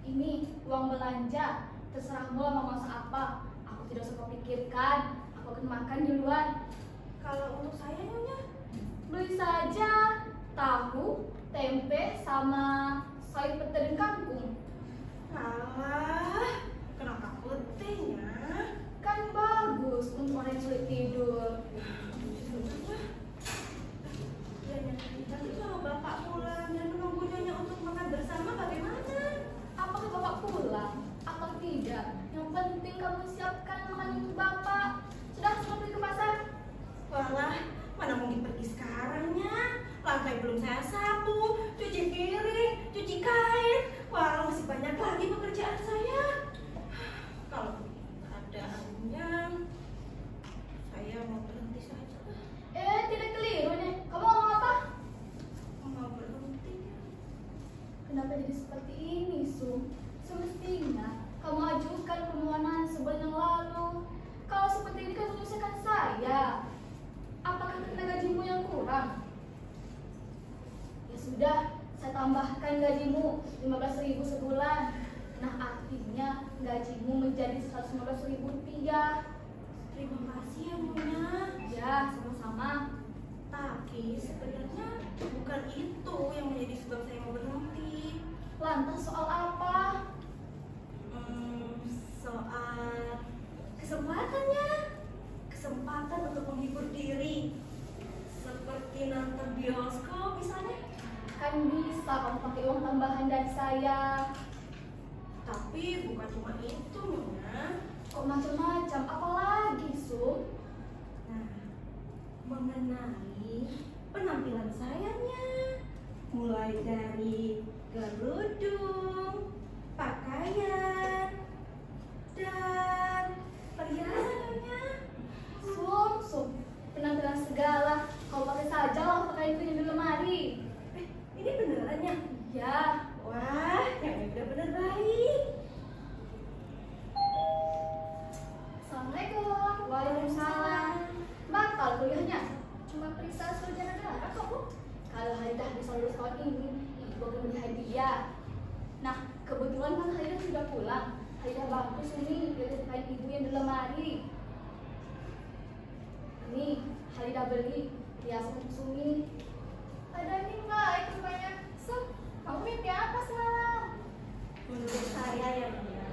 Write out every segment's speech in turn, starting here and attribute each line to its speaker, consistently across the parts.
Speaker 1: Ini uang belanja, terserahmu mau masak apa. Aku tidak usah kau pikirkan, aku akan makan di luar.
Speaker 2: Kalau untuk saya Nyonya,
Speaker 1: Beli saja tahu, tempe, sama sayur pete dan kangkung.
Speaker 2: alah, kenapa pentingnya?
Speaker 1: Kan bagus untuk orang yang sulit tidur.
Speaker 2: Ya, nanti kalau Bapak pulang dan menunggu Nyonya untuk makan bersama bagaimana?
Speaker 1: Apakah Bapak pulang atau tidak? Yang penting kamu siapkan makanan untuk Bapak. Sudah semua pergi ke pasar?
Speaker 2: Walah, mana mungkin pergi sekarangnya? Lantai belum saya sapu, cuci piring, cuci kain. Wah, masih banyak lagi pekerjaan saya. Kalau keadaannya, saya mau berhenti saja.
Speaker 1: Tidak keliru nih. Kamu ngomong apa?
Speaker 2: Mau berhenti.
Speaker 1: Kenapa jadi seperti ini, Sum? Semestinya kamu ajukan permohonan sebulan yang lalu. Kalau seperti ini kan menyusahkan saya. Apakah karena gajimu yang kurang? Ya sudah, saya tambahkan gajimu 15.000 sebulan. Nah, artinya gajimu menjadi 115.000 rupiah.
Speaker 2: Terima kasih ya Nyonya.
Speaker 1: Ya, sama-sama.
Speaker 2: Tapi sebenarnya bukan itu yang menjadi sebab saya mau berhenti.
Speaker 1: Lantas soal apa?
Speaker 2: Soal kesempatannya. Kesempatan untuk menghibur diri. Seperti nonton bioskop misalnya.
Speaker 1: Kan bisa kamu pakai uang tambahan dari saya.
Speaker 2: Tapi bukan cuma itu Nyonya.
Speaker 1: Kok macam-macam? Apalagi, Sum?
Speaker 2: Nah, mengenai penampilan sayanya, mulai dari kerudung, pakaian, dan perhiasannya.
Speaker 1: Sum, penampilan segala. Kau pakai saja lah pakaian itu yang di lemari.
Speaker 2: Ini beneran ya?
Speaker 1: Ya,
Speaker 2: Wah, yang bener-bener baik.
Speaker 1: Assalamualaikum. Waalaikumsalam. Batal kuliahnya. Cuma periksa sarjana negara kok, Bu. Kalau Halidah bisa lulus tahun ini, Ibu akan beri hadiah. Nah, kebetulan kan Halidah sudah pulang. Halidah bagus ini dari kain ibu yang di lemari. Ini Halidah beli hiasan untuk Sumi. Ada ini baik rupanya. Kamu mimpi apa semalam?
Speaker 2: Menurut saya ya Nyonya,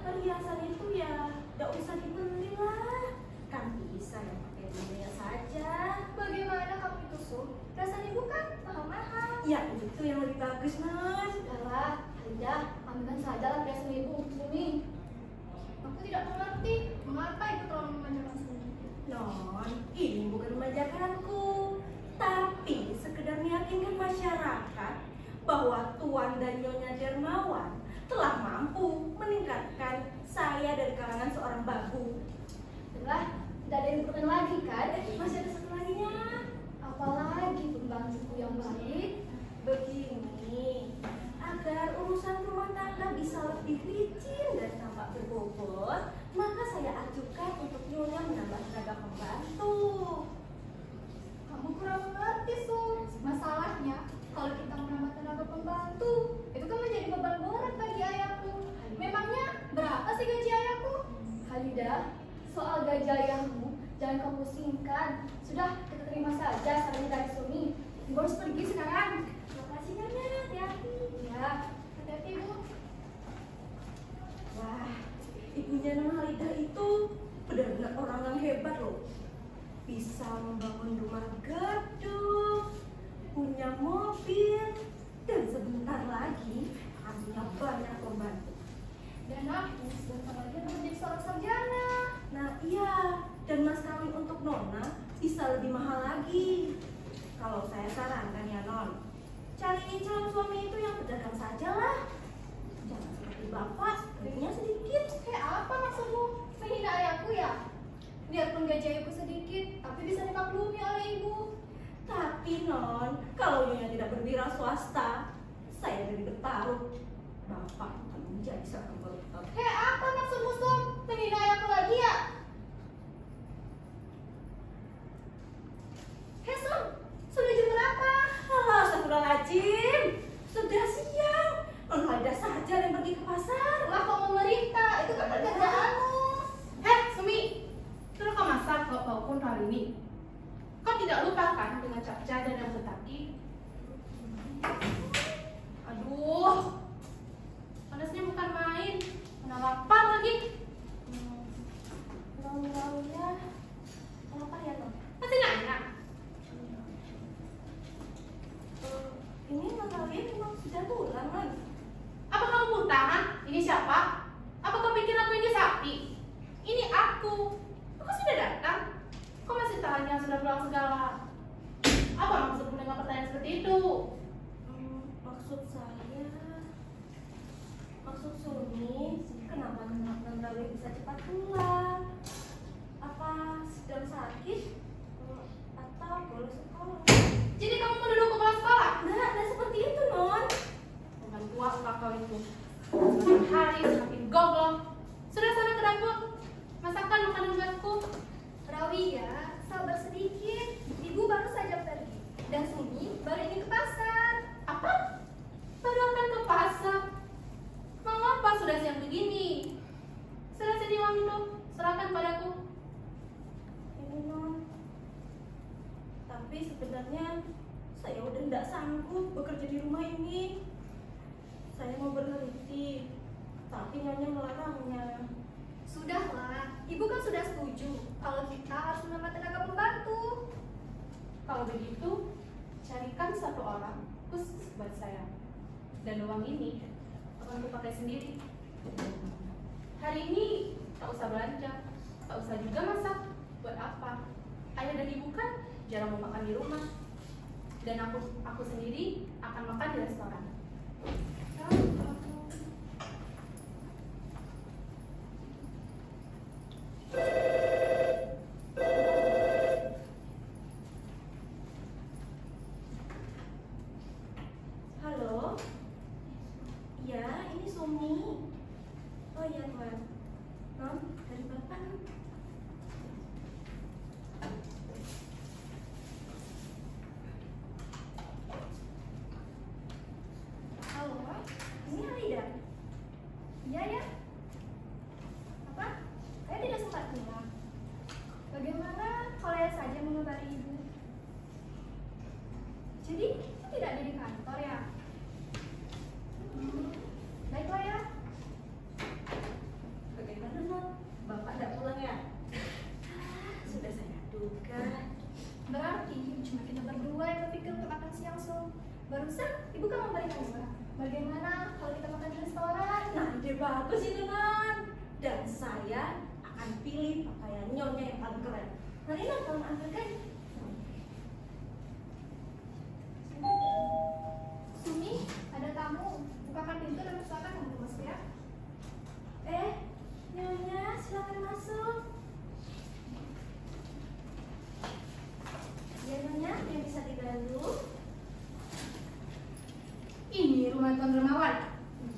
Speaker 2: perhiasan itu ya gak usah dibeli lah. Kan bisa yang pakai dunia saja.
Speaker 1: Bagaimana kamu itu, Sum? Rasanya bukan mahal-mahal.
Speaker 2: Ya itu yang lebih bagus Mas.
Speaker 1: Sudahlah, Halidah, ambilkan sajalah perhiasan ibu untuk Sumi. Aku tidak mengerti mengapa ibu terlalu memanjakan Sumi.
Speaker 2: Non, ini bukan memanjakanku, tapi sekedar meyakinkan masyarakat bahwa Tuan dan Nyonya Dermawan telah mampu meningkatkan saya dari kalangan seorang babu.
Speaker 1: Sudah, tidak ada yang diperlukan lagi kan?
Speaker 2: Masih ada satu laginya.
Speaker 1: Apalagi pembantuku yang baik.
Speaker 2: Begini, agar urusan rumah tangga bisa lebih licin dan tampak berbobot, maka saya ajukan untuk Nyonya menambah tenaga pembantu.
Speaker 1: Kamu kurang mengerti, Sum. Masalahnya, kalau kita menambah tenaga pembantu, itu kan menjadi beban berat bagi ayahku. Memangnya berapa sih gaji ayahku? Halidah, soal gaji ayahmu, jangan kau pusingkan. Sudah, kita terima saja sarannya dari Sumi. Ibu harus pergi sekarang.
Speaker 2: Terima kasih Nyonya, hati-hati.
Speaker 1: Ya, hati-hati, Bu.
Speaker 2: Wah, ibunya Non Halidah itu benar-benar orang yang hebat loh. Bisa membangun rumah gedung, punya mobil, dan sebentar lagi akan punya banyak pembantu.
Speaker 1: Dan aku sebentar lagi akan menjadi seorang sarjana.
Speaker 2: Nah iya, dan mas kawin untuk Nona bisa lebih mahal lagi. Kalau saya sarankan ya Non, cari calon suami itu yang pedagang saja lah. Jangan seperti bapak, gajinya sedikit.
Speaker 1: Kayak apa maksudmu? Menghina ayahku ya? Biarpun gaji ayahku sedikit, tapi bisa dimaklumi oleh ibu.
Speaker 2: Tapi Non, kalau Nyonya tidak berwira swasta, saya lebih bertaruh bapak akan menjadi seorang koruptor.
Speaker 1: Kayak apa maksudmu, Sum? Menghina ayahku lagi ya? Hei, Sum, sudah jam berapa?
Speaker 2: Alah, astagfirullahaladzim, sudah siang. Non Halidah saja yang pergi ke
Speaker 3: tidak lupa kan dengan capca dan rambut taki? Aduh, panasnya bukan main. Mana lapar lagi.
Speaker 2: Lalu-lalunya lapar ya, Non?
Speaker 3: Masih nanya?
Speaker 2: Ini Natalia memang sudah pulang, Non.
Speaker 3: Apa kamu buta, kan? Ini siapa? Apa kau pikir aku ini sakti? Ini aku. Aku sudah datang. Kau masih tanya sudah pulang segala. Apa maksud mendengar pertanyaan seperti itu?
Speaker 2: Maksud Sumi, kenapa Natalia bisa cepat pulang? Apa sedang sakit? Atau bolos sekolah?
Speaker 3: Jadi kamu menuduh kepala sekolah?
Speaker 2: Nah seperti itu, Non.
Speaker 3: Dengan puas kau itu. Semakin hari semakin goblok. Sudah sana ke dapur. Masakan makanan buatku.
Speaker 1: Rawia, sabar sedikit. Ibu baru saja pergi. Dan Sumi baru ingin ke pasar.
Speaker 3: Apa? Baru akan ke pasar. Mengapa sudah siang begini? Sudah sini uang itu. Serahkan padaku.
Speaker 2: Ini, Non. Tapi sebenarnya saya udah tidak sanggup bekerja di rumah ini. Saya mau berhenti, tapi Nyonya melarangnya.
Speaker 1: Sudahlah, ibu kan sudah setuju kalau kita harus menambah tenaga pembantu.
Speaker 3: Kalau begitu, carikan satu orang khusus buat saya. Dan uang ini akan aku pakai sendiri. Hari ini tak usah belanja, tak usah juga masak. Buat apa? Ayah dan ibu kan jarang mau makan di rumah. Dan aku sendiri akan makan di restoran.
Speaker 2: Halo? Ya, ini Sumi. Oh iya, Tuan. Non, dari Bapak.
Speaker 1: Halo, ini Aida. Iya ya. Apa? Saya tidak sempat pulang. Bagaimana kalau saya saja mengabari ibu? Jadi, itu tidak ada di kantor ya? Baiklah ya.
Speaker 2: Bagaimana, Non? Bapak tidak pulang ya? Sudah saya duga.
Speaker 1: Berarti cuma kita berdua yang berpikir untuk makan siang, So. Barusan ibu kan memberikan uang. Bagaimana kalau kita makan di restoran?
Speaker 2: Nah, ide bagus itu, Non. Dan saya akan pilih pakaian Nyonya yang paling keren. Mari, Non, tolong ambilkan.
Speaker 1: Sumi, ada tamu. Bukakan pintu dan silakan kamu masuk ya.
Speaker 2: Nyonya, silakan masuk. Ya, Nyonya, yang bisa dibantu?
Speaker 3: Ini rumah Tuan Dermawan.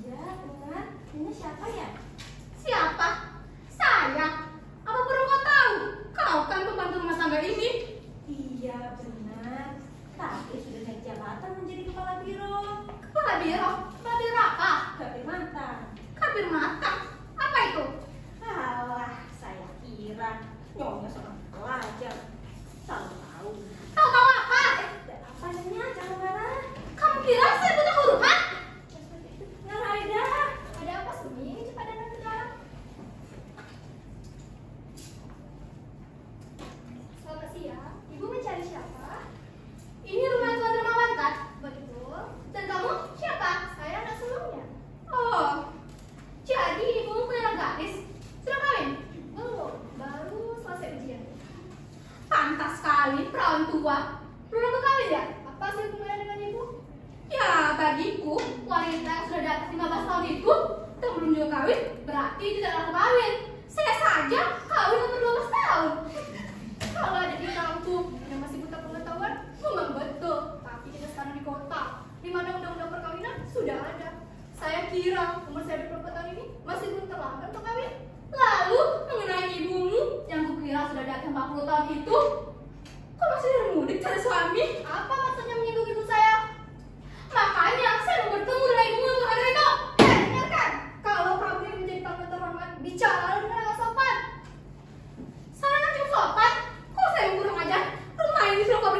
Speaker 2: Iya, benar. Ini siapa ya?
Speaker 3: Siapa? Saya. Apa perlu kau tahu? Kau kan pembantu rumah tangga ini.
Speaker 2: Iya, benar. Tapi sudah naik jabatan menjadi kepala biro.
Speaker 3: Kepala biro? Kepala biro apa?
Speaker 2: Kabir mantan.
Speaker 3: Kabir mata. Apa itu?
Speaker 2: Alah, saya kira Nyonya seorang pelajar. Tahu.
Speaker 3: Tahu apa?
Speaker 2: Apa Nyonya? Jangan marah.
Speaker 3: Kamu kira saya buta huruf, ha?
Speaker 2: Nggak ada.
Speaker 1: Ada apa, Sumi? Ini cepat datang ke dalam. Selamat siang. Ibu mencari siapa?
Speaker 3: Ini rumah Tuan Dermawan, kan?
Speaker 1: Betul.
Speaker 3: Dan kamu siapa?
Speaker 1: Saya anak sulungnya.
Speaker 3: Oh, jadi ibumu punya anak gadis. Sudah kawin?
Speaker 1: Belum. Baru selesai ujian.
Speaker 3: Pantas sekali, perawan tua. Belum aku kawin ya?
Speaker 1: Apa sih hubungannya dengan ibu?
Speaker 3: Ya, bagiku, wanita yang sudah di atas 15 tahun itu dan belum juga kawin, berarti tidak laku kawin. Saya saja kawin umur 12 tahun.
Speaker 1: Kalau ada di kampung yang masih buta pengetahuan, memang betul. Tapi kita sekarang di kota, di mana undang-undang perkawinan sudah ada. Saya kira umur saya 24 tahun ini masih belum terlambat untuk kawin.
Speaker 3: Lalu, mengenai ibumu yang kukira sudah di atas 40 tahun itu, kok masih dari mudik cari suami?
Speaker 1: Apa maksudnya menyinggung ibu saya?
Speaker 3: Makanya saya mau bertemu dengan ibumu untuk hari itu.
Speaker 1: Dengarkan, kalau kamu ingin menjadi tamu terhormat, bicara dengan agak sopan.
Speaker 3: Saya kan cukup sopan. Kok saya yang kurang ajar? Rumah ini sudah kau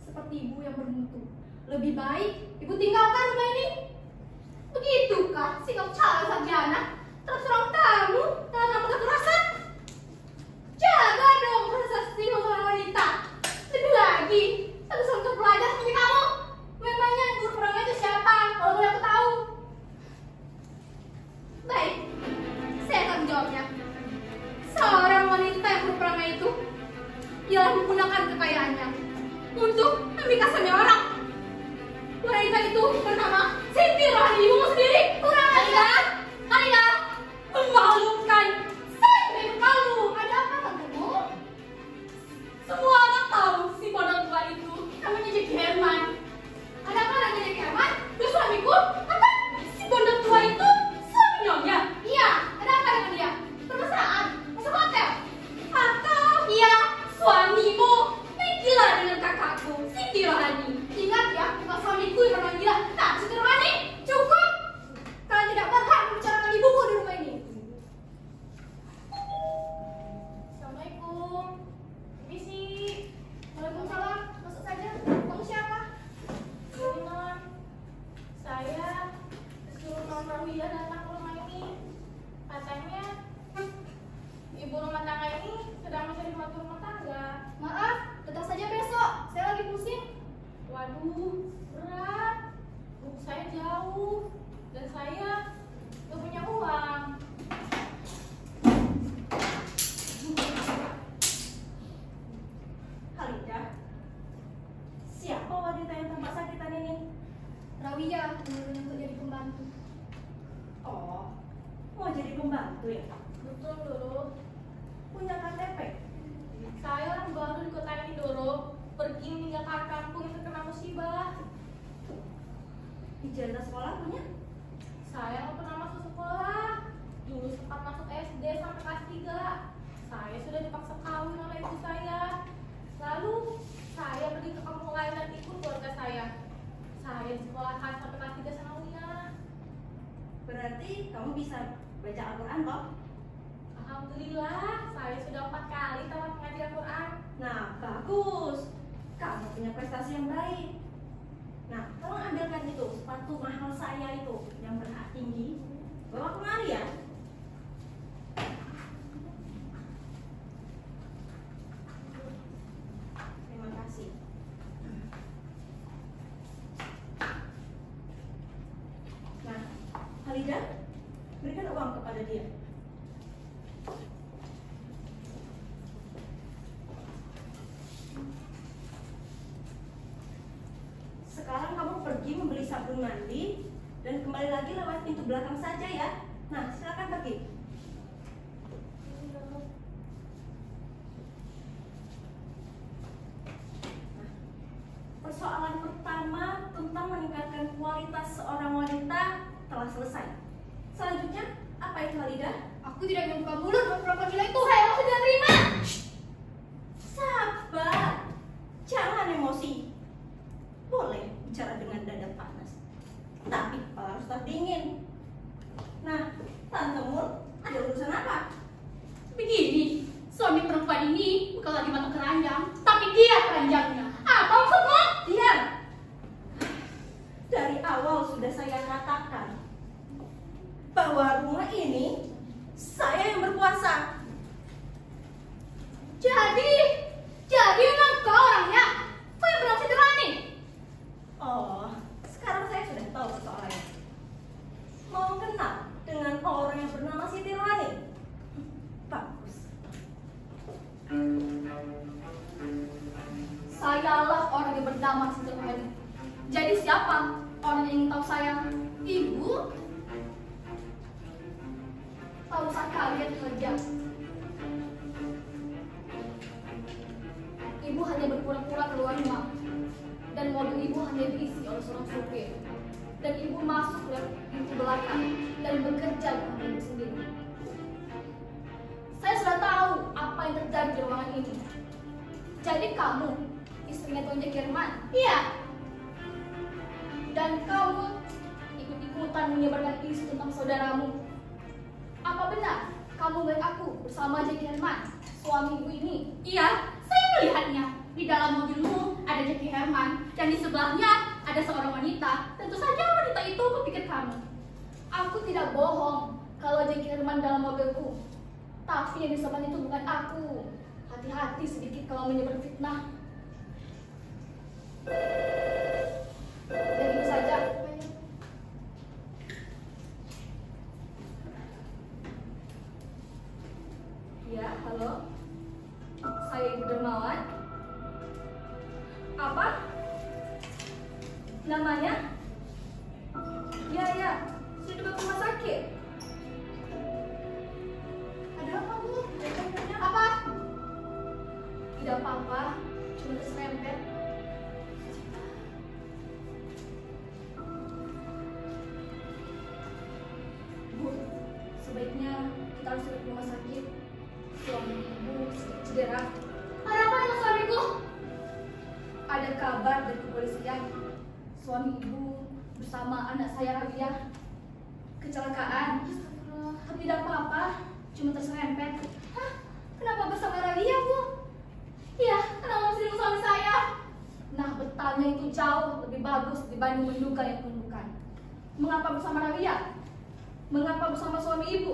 Speaker 1: seperti ibu yang bermutu. Lebih baik ibu tinggalkan rumah ini. Begitukah sikap calon sarjana terserang tamu tanpa kekerasan? Jaga dong prestasi seorang wanita. Lebih lagi, satu contoh pelajar seperti kamu. Memangnya guru perangnya itu siapa? Kalau boleh aku tahu. Baik, saya akan menjawabnya. Seorang wanita yang berperangnya itu ialah menggunakan kekayaannya untuk memikat semua orang. Wanita itu bernama Siti Rohani, ibumu sendiri. Kurang ajar, Alida, memalukan. Saya tidak malu. Ada apa tantemu? Semua orang tahu si pondok tua itu namanya Jack Herman. Ada apa lagi Jack Herman? Itu suamiku. Apa? Si pondok tua itu suami nyonya? Iya. Ada apa dengan dia? Permesraan? Masuk hotel? Atau iya suamimu yang gila dengan kakakku Siti Rohani? Ingat ya, bukan suamiku yang memang gila. Nah, Siti Rohani, cukup. Kalian tidak berhak membicarakan ibuku di rumah ini. Assalamualaikum. Permisi. Waalaikumsalam. Masuk saja. Kamu siapa?
Speaker 3: Non, saya disuruh Non Rawiyah datang ke rumah ini. Katanya ibu rumah tangga ini sedang mencari pembantu rumah tangga.
Speaker 1: Maaf, datang saja besok. Saya lagi pusing.
Speaker 3: Waduh, berat. Buku saya jauh dan saya gak punya uang.
Speaker 2: Halida, siapa wanita yang tampak sakitan ini?
Speaker 1: Rawiyah menyuruhnya untuk jadi pembantu.
Speaker 2: Oh, mau jadi pembantu ya?
Speaker 3: Betul, Doro.
Speaker 2: Punya KTP?
Speaker 3: Saya orang baru di kota ini, Doro. Pergi meninggalkan kampung yang terkena musibah.
Speaker 2: Ijazah sekolah punya?
Speaker 3: Saya nggak pernah masuk sekolah. Dulu sempat masuk SD sampai kelas 3. Saya sudah dipaksa kawin oleh ibu saya. Lalu saya pergi ke kampung lain dan ikut keluarga saya. Saya sekolahkan sampai kelas 3 sanawiyah.
Speaker 2: Berarti kamu bisa baca Al-Quran toh?
Speaker 3: Alhamdulillah, saya sudah 4 kali tamat mengaji Al-Quran.
Speaker 2: Nah, bagus. Kamu punya prestasi yang baik. Nah, tolong ambilkan itu sepatu mahal saya itu yang berhak tinggi. Bawa kemari ya. Terima kasih. Nah, Halida, berikan uang kepada dia. Sekarang kamu pergi membeli sabun mandi dan kembali lagi lewat pintu belakang saja ya. Nah, silakan pergi. Nah, persoalan pertama tentang meningkatkan kualitas seorang wanita telah selesai. Selanjutnya, apa itu Halida?
Speaker 1: Aku tidak ingin buka mulut memperlakukan gila itu. Saya masih tidak terima.
Speaker 2: Sabar, jangan emosi. Boleh bicara dengan dada panas, tapi kepala harus tetap dingin. Nah, Tante Mul, ada urusan apa?
Speaker 1: Begini, suami perempuan ini bukan lagi batu keranjang, tapi dia keranjangnya. Apa maksudmu?
Speaker 2: Diam. Dari awal sudah saya katakan bahwa rumah ini saya yang berkuasa.
Speaker 1: Jadi memang kau orangnya. Kau yang bernama Siti Rohani.
Speaker 2: Oh, sekarang saya sudah tahu persoalannya. Mau kenal dengan orang yang bernama Siti Rohani? Bagus.
Speaker 1: Sayalah orang yang bernama Siti Rohani. Jadi siapa orang yang ingin tahu saya? Ibu? Tahu saat kalian kerja. Ibu hanya berpura-pura keluar rumah. Dan mobil ibu hanya diisi oleh seorang supir. Dan ibu masuk ke pintu belakang dan bekerja di kamar ibu sendiri. Saya sudah tahu apa yang terjadi di ruangan ini. Jadi kamu istrinya Tuan Jack Herman? Iya. Dan kamu ikut-ikutan menyebarkan isu tentang saudaramu. Apa benar kamu melihat aku bersama Jack Herman, suami ibu ini? Iya, saya melihatnya. Di dalam mobilmu ada Jack Herman. teman dan di sebelahnya ada seorang wanita. Tentu saja wanita itu kupikir kamu. Aku tidak bohong kalau Jeki Herman dalam mobilku. Tapi yang di sebelah itu bukan aku. Hati-hati sedikit kalau menyebar fitnah. Dan itu saja. Ya, halo. Saya Ibu Dermawan. Apa? Namanya? Ya, sudah dibawa ke rumah sakit. Ada apa, Bu? Apa? Tidak apa-apa, cuma terserempet. Bu, sebaiknya kita harus ke rumah sakit. Suami Ibu cedera. Ada apa dengan suamiku? Ada kabar dari kepolisian. Suami Ibu bersama anak saya Rabia kecelakaan. Tapi tidak apa-apa, cuma terserempet. Hah? Kenapa bersama Rabia, Bu? Ya, kenapa masih dengan suami saya? Nah, betulnya itu jauh lebih bagus dibanding menduga yang bukan. Mengapa bersama Rabia? Mengapa bersama suami Ibu?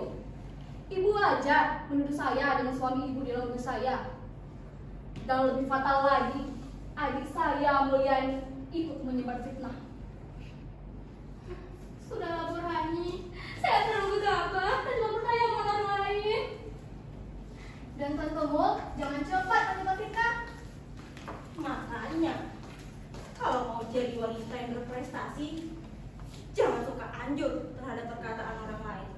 Speaker 1: Ibu aja menuduh saya dengan suami Ibu di dalam mobil saya. Dan lebih fatal lagi, adik saya Mulyani ikut menyebar fitnah. Sudahlah, Bu Rani, saya terlalu gegabah dan cuma percaya sama orang lain. Dan Tuan Kemul, jangan cepat menyebar fitnah.
Speaker 2: Makanya, kalau mau jadi wanita yang berprestasi, jangan suka anjur terhadap perkataan orang lain.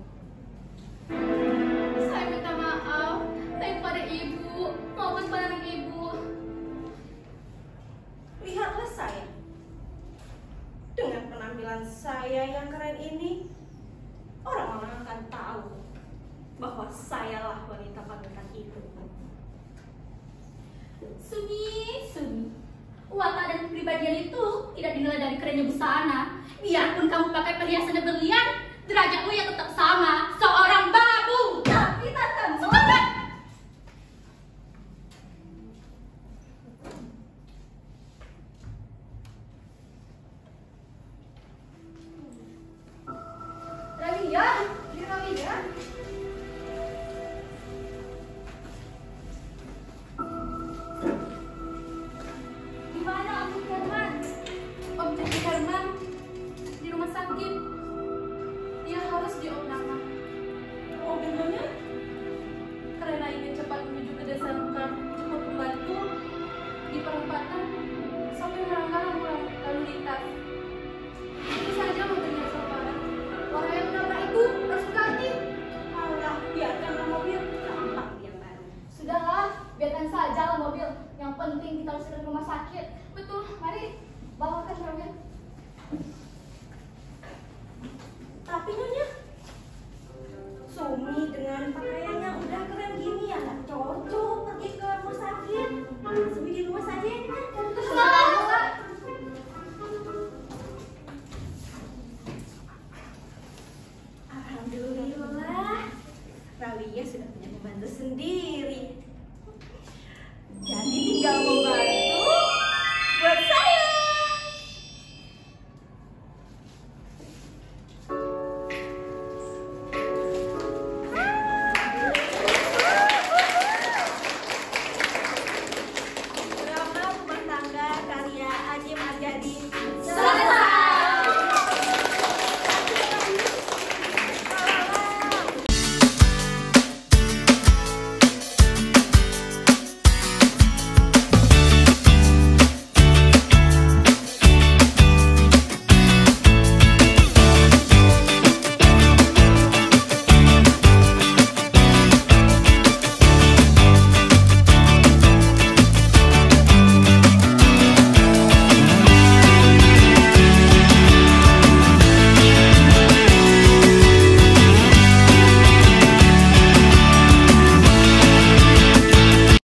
Speaker 1: Saya minta maaf, baik pada Ibu maupun pada anak Ibu.
Speaker 2: Lihatlah saya. Dengan penampilan saya yang keren ini, orang-orang akan tahu bahwa sayalah wanita panutan itu.
Speaker 1: Sumi, watak dan kepribadian itu tidak dinilai dari kerennya busana. Biarpun kamu pakai perhiasan yang berlian, derajatmu yang tetap sama, seorang babu. Tapi tak semangat. Ravia. Di mana Om Herman? Om Herman di rumah sakit. Dia harus diopname.
Speaker 2: Oh, benernya?
Speaker 3: Karena ingin cepat menuju ke desa Lengkar, cukup membantu di perempatan